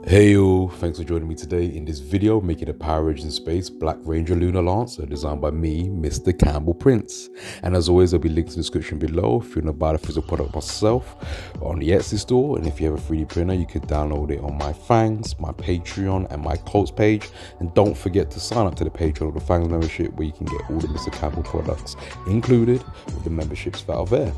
Hey yo, thanks for joining me today in this video making a Power Rangers in Space Black Ranger Lunar Lance designed by me, Mr. Campbell Prince. And as always, there'll be links in the description below if you want to buy the physical product myself on the Etsy store. And if you have a 3D printer, you can download it on my Fangs, my Patreon and my Cults page. And don't forget to sign up to the Patreon or the Fangs membership where you can get all the Mr. Campbell products included with the memberships that are there.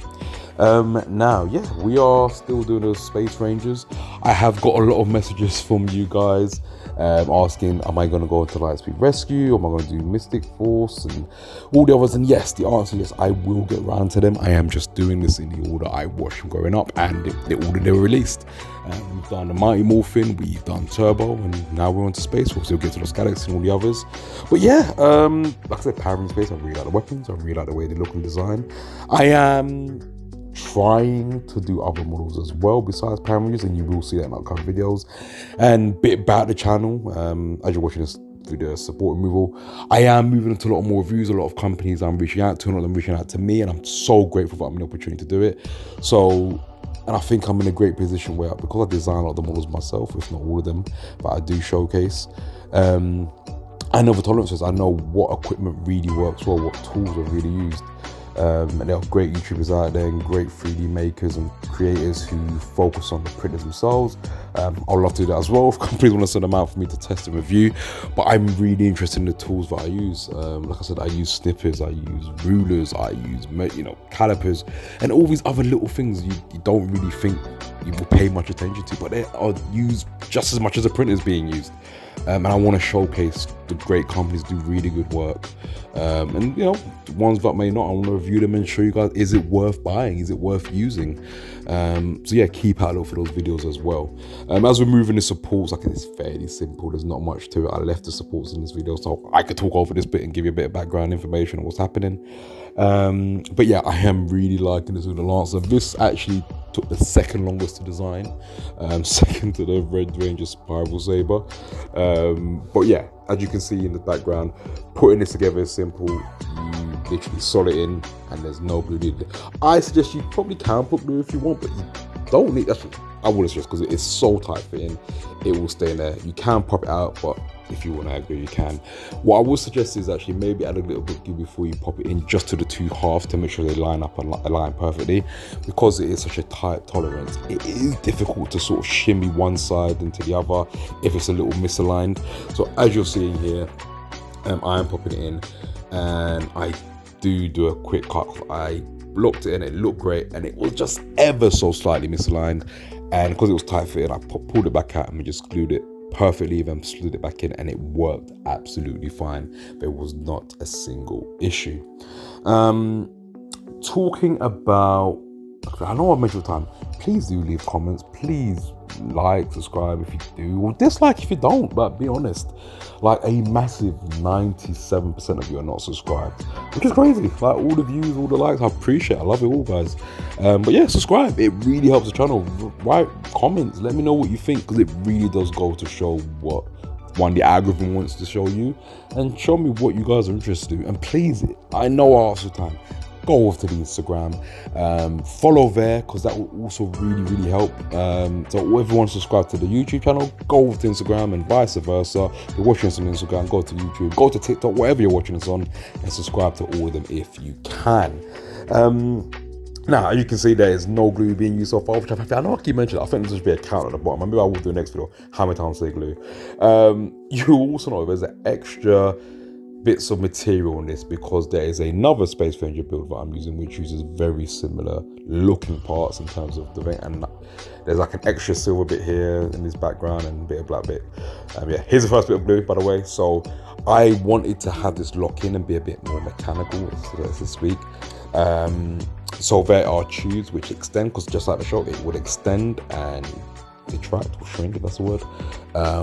Now, we are still doing those Space Rangers. I have got a lot of messages from you guys asking, am I going to go into Lightspeed Rescue? Am I going to do Mystic Force and all the others? And yes, the answer is I will get around to them. I am just doing this in the order I watched them growing up and the order they were released. We've done the Mighty Morphin, we've done Turbo, and now we're on to Space Force. We'll get to those Galaxy and all the others. But yeah, like I said, Power in Space, I really like the weapons. I really like the way they look and design. I am trying to do other models as well besides Power Rangers, and you will see that in upcoming videos. And bit about the channel, as you're watching this video support removal, I am moving into a lot more reviews. A lot of companies I'm reaching out to, and a lot of them reaching out to me, and I'm so grateful for having the opportunity to do it. And I think I'm in a great position where, because I design a lot of the models myself, if not all of them, but I do showcase, I know the tolerances, I know what equipment really works well, what tools are really used. And there are great YouTubers out there and great 3D makers and creators who focus on the printers themselves. I'd love to do that as well if companies want to send them out for me to test and review. But I'm really interested in the tools that I use. Like I said, I use snippers, I use rulers, I use calipers, and all these other little things you don't really think you will pay much attention to, but they are used just as much as a printer is being used. And I want to showcase the great companies do really good work. And ones that may not, I want to review them and show you guys, is it worth buying? Is it worth using? So yeah, keep out look for those videos as well. As we're moving the supports, like it's fairly simple. There's not much to it. I left the supports in this video so I could talk over this bit and give you a bit of background information on what's happening. But yeah, I am really liking this Lunar Lance. So this actually took the second longest to design, second to the Red Ranger Spiral Saber. But yeah, as you can see in the background, putting this together is simple. You literally solder it in and there's no glue needed. I suggest you probably can put glue if you want, but you don't need, I wouldn't suggest, because it is so tight fitting, it will stay in there. You can pop it out, but if you want to add glue, you can. What I would suggest is actually maybe add a little bit of glue before you pop it in, just to the two halves to make sure they line up and align perfectly. Because it is such a tight tolerance, it is difficult to sort of shimmy one side into the other if it's a little misaligned. So as you're seeing here, I am popping it in, and I do a quick cut. I looked at it and it looked great, and it was just ever so slightly misaligned, and because it was tight fitted, I pulled it back out and we just glued it perfectly, then slid it back in, and it worked absolutely fine. There was not a single issue. Talking about, I know I mentioned time, please do leave comments, please like, subscribe if you do, or dislike if you don't, but be honest, like a massive 97% of you are not subscribed, which is crazy. Like all the views, all the likes, I appreciate it. I love it all, guys. But yeah, subscribe, it really helps the channel. Write comments, let me know what you think, because it really does go to show what the algorithm wants to show you, and show me what you guys are interested in. And please, I know I ask the time, go over to the Instagram, follow there, because that will also really help. So everyone subscribe to the YouTube channel, go over to Instagram, and vice versa. If you're watching us on Instagram, go to YouTube, go to TikTok, whatever you're watching us on, and subscribe to all of them if you can. Now, as you can see, there is no glue being used so far, which I know I keep mentioning. I think there should be a count at the bottom. Maybe I will do the next video, how many times I say glue. You also know there's an extra bits of material on this, because there is another Space Ranger build that I'm using which uses very similar looking parts in terms of the vent, and there's like an extra silver bit here in this background and a bit of black bit. Yeah, here's the first bit of glue, by the way. So I wanted to have this lock in and be a bit more mechanical, so to speak. So there are tubes which extend, because just like the show, it would extend and detract or shrink, if that's the word,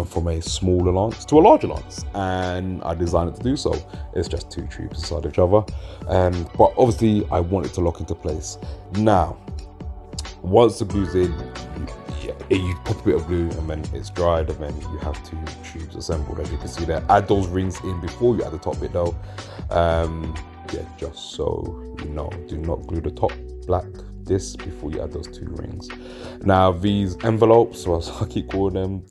from a smaller lance to a larger lance, and I designed it to do so. It's just two tubes inside each other, but obviously I want it to lock into place. Now, once the glue's in, you pop a bit of glue and then it's dried, and then you have two tubes assembled, as you can see there. Add those rings in before you add the top bit though. Yeah, just so you know, do not glue the top black this before you add those 2 rings. Now these envelopes, so as I keep calling them,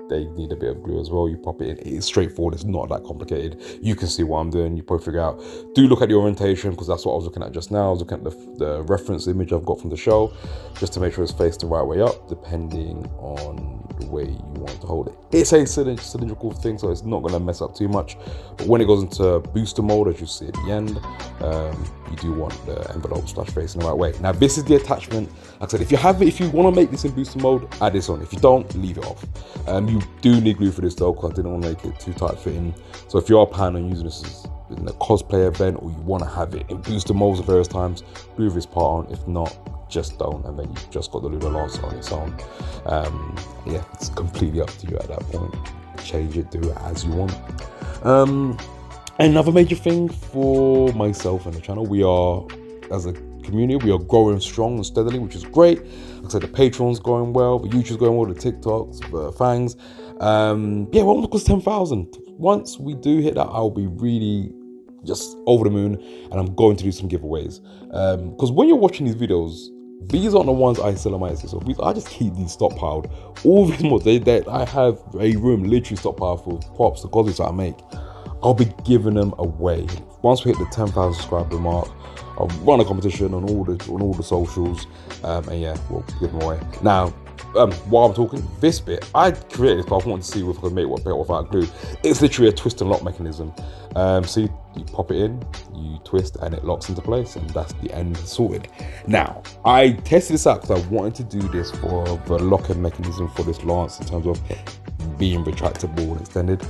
they need a bit of glue as well. You pop it in. It's straightforward. It's not that complicated. You can see what I'm doing. You probably figure out. Do look at the orientation, because that's what I was looking at just now. I was looking at the reference image I've got from the show, just to make sure it's faced the right way up, depending on the way you want to hold it. It's a cylindrical thing, so it's not going to mess up too much. But when it goes into booster mode, as you see at the end, you do want the envelope / facing the right way. Now this is the attachment. Like I said, if you want to make this in booster mode, add this on. If you don't, leave it off. You do need glue for this though, because I didn't want to make it too tight fitting. So if you're planning on using this in a cosplay event, or you want to have it in booster modes at various times, glue this part on. If not, just don't, and then you've just got the Lunar Lance on its own. Yeah, it's completely up to you at that point. Change it, do it as you want. Another major thing for myself and the channel, we are, as a community, we are growing strong and steadily, which is great. Like I said, the Patreon's going well, the YouTube's going well, the TikToks, the Fangs. Yeah, we're almost 10,000. Once we do hit that, I'll be really just over the moon, and I'm going to do some giveaways. Because when you're watching these videos, these aren't the ones I sell on my Etsy. So I just keep these stockpiled. All these mods, I have a room literally stockpiled for props, the cosplays that I make. I'll be giving them away. Once we hit the 10,000 subscriber mark, I'll run a competition on all the socials, and yeah, we'll give them away. Now, while I'm talking, this bit, I created this, but I wanted to see if I could make what better without glue. It's literally a twist and lock mechanism. So you pop it in, you twist, and it locks into place, and that's the end sorted. Now, I tested this out because I wanted to do this for the locking mechanism for this lance in terms of being retractable and extended.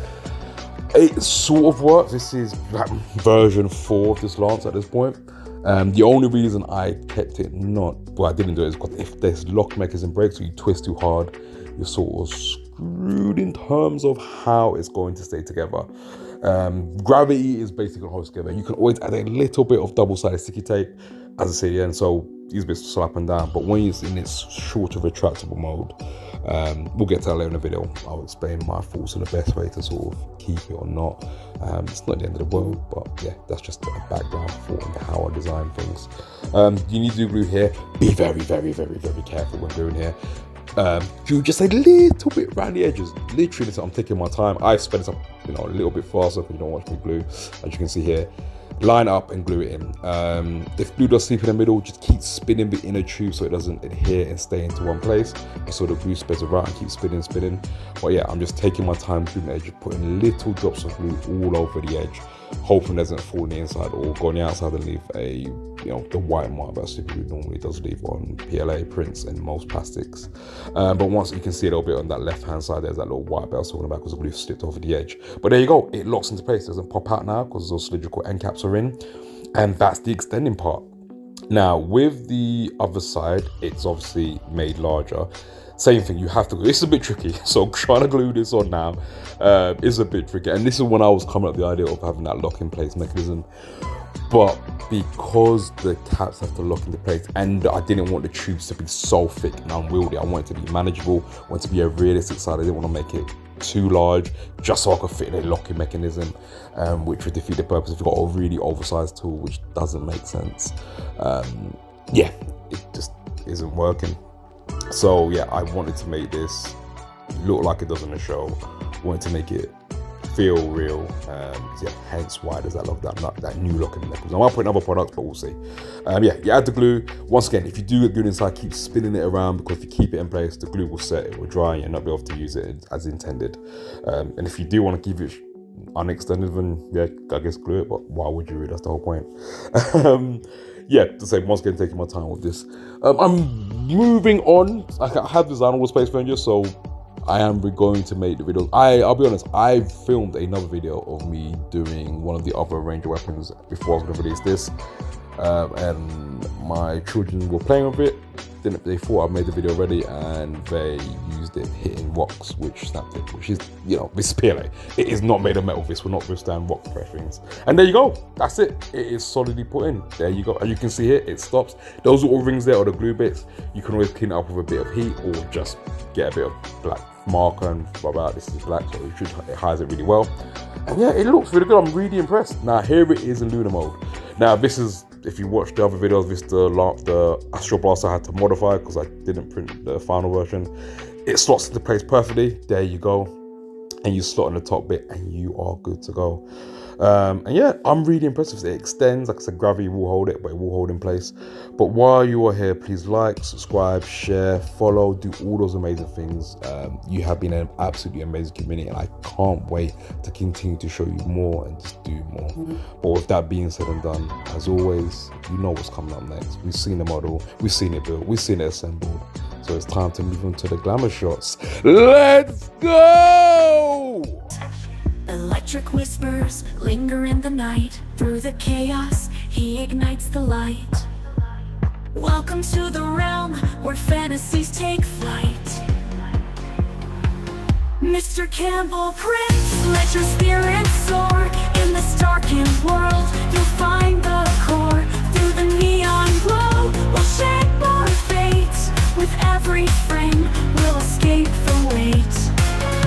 It sort of works. This is version 4 of this lance at this point. The only reason I kept it I didn't do it is because if this lock mechanism breaks or you twist too hard, you're sort of screwed in terms of how it's going to stay together. Gravity is basically going to hold it together. You can always add a little bit of double-sided sticky tape, as I say at the end, so these bits slap and down. But when it's in its shorter retractable mode, we'll get to that later in the video. I'll explain my thoughts on the best way to sort of keep it or not. It's not the end of the world, but yeah, that's just a background thought into how I design things. You need to do glue here. Be very, very, very, very careful when gluing here. Do just a little bit around the edges. Literally, I'm taking my time. I sped this up, a little bit faster if you don't watch me glue, as you can see here. Line up and glue it in. If glue does sleep in the middle, just keep spinning the inner tube so it doesn't adhere and stay into one place. So the glue spreads around and keep spinning. But yeah, I'm just taking my time gluing the edge, putting little drops of glue all over the edge, hoping it doesn't fall on the inside or go on the outside and leave the white mark that super glue normally does leave on PLA prints and most plastics. But once you can see a little bit on that left hand side, there's that little white belt talking about because the glue slipped over the edge. But there you go, it locks into place. It doesn't pop out now because those cylindrical end caps are in, and that's the extending part. Now with the other side, it's obviously made larger. Same thing, you have to glue. This is a bit tricky, so trying to glue this on now is a bit tricky. And this is when I was coming up with the idea of having that lock in place mechanism. But because the caps have to lock into place, and I didn't want the tubes to be so thick and unwieldy, I wanted it to be manageable, I wanted it to be a realistic side. I didn't want to make it too large, just so I could fit in a locking mechanism, which would defeat the purpose if you've got a really oversized tool, which doesn't make sense. Yeah, it just isn't working. So yeah, I wanted to make this look like it does in the show. Wanted to make it feel real. Yeah, hence why there's that new locking mechanism. I might put in other products, but we'll see. Yeah, you add the glue. Once again, if you do get glue inside, keep spinning it around, because if you keep it in place, the glue will set, it will dry, and you'll not be able to use it as intended. And if you do want to keep it unextended, then yeah, I guess glue it, but why would you? That's the whole point. Yeah, to say, once again, taking my time with this. I'm moving on. I have designed all the Space Rangers, so I am going to make the videos. I'll be honest, I filmed another video of me doing one of the other Ranger weapons before I was going to release this. And my children were playing with it. They thought I made the video ready, and they used it hitting rocks, which snapped it, which is, this is PLA. It is not made of metal. This will not withstand rock pressings. And there you go. That's it. It is solidly put in. There you go. And you can see here, it stops. Those little rings there are the glue bits. You can always clean it up with a bit of heat, or just get a bit of black marker and rub out. This is black, so it hides it really well. And yeah, it looks really good. I'm really impressed. Now here it is in Lunar mode. Now this is if you watch the other videos, the Astro Blaster I had to modify because I didn't print the final version. It slots into place perfectly. There you go. And you slot in the top bit and you are good to go. And yeah, I'm really impressed with it. It extends, like I said, gravity will hold it, but it will hold in place. But while you are here, please like, subscribe, share, follow, do all those amazing things. You have been an absolutely amazing community, and I can't wait to continue to show you more and just do more. But with that being said and done, as always, you know what's coming up next. We've seen the model, we've seen it built, we've seen it assembled. So it's time to move on to the glamour shots. Let's go! Electric whispers linger in the night. Through the chaos, he ignites the light. Welcome to the realm where fantasies take flight. Mr. Campbell Prince, let your spirit soar. In this darkened world, you'll find the core. Through the neon glow, we'll shape our fate. With every frame, we'll escape the